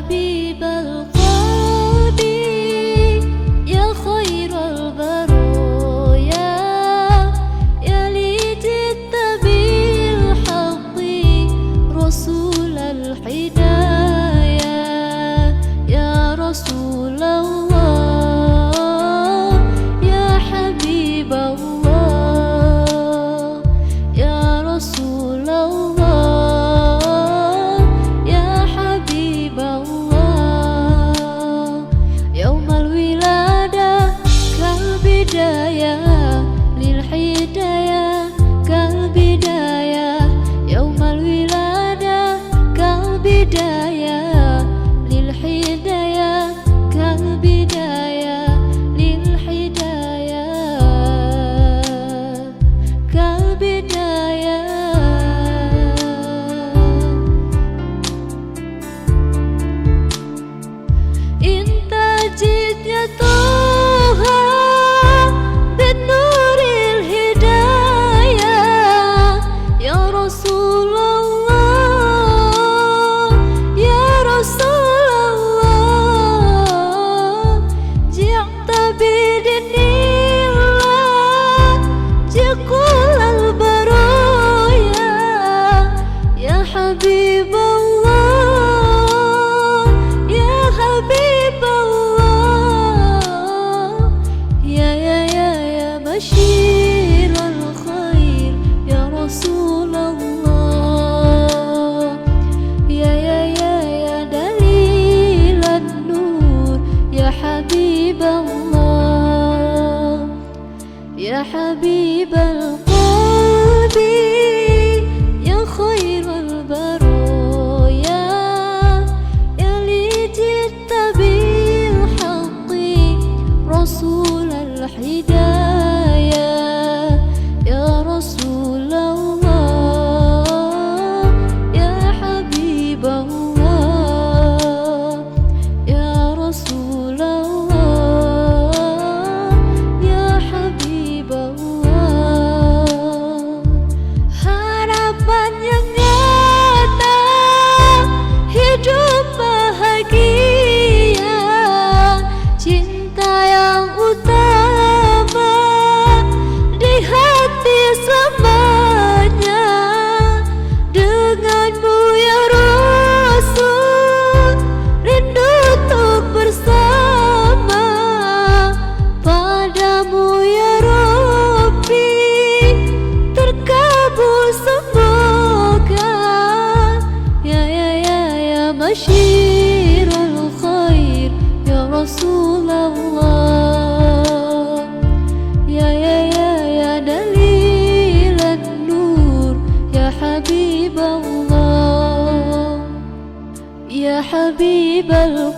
حبيب القلب يا خير البرايا يا لي جئت بالحق رسول الهدايا يا رسول الله يا حبيب الله يا رسول الله يا حبيب الله يوم الولادة كالبداية للهداية كالبداية يوم الولادة كالبداية للهداية كالبداية للهداية كالبداية انت جئت يا طه بالنور الهداية يا رسول الله يا رسول الله جئت بدين الله جئت البرايا يا حبيب الله يا حبيب الله يا بشير الخير يا رسول الله يا دليل النور يا حبيب الله يا حبيب القلب يا خير البرايا يا لي جئت بالحق رسول الهدايا يا رسول الله يا حبيب الله يا رسول الله يا حبيب الله harapan yang nyata hidup bahagia cinta yang utama di hati selamanya denganmu ya Rasul rindu untuk bersama padamu ya Rabbi terkabul semoga ya Bashirul Khair ya Rasulullah ya Dalilan Nur ya Habib Allah ya Habib al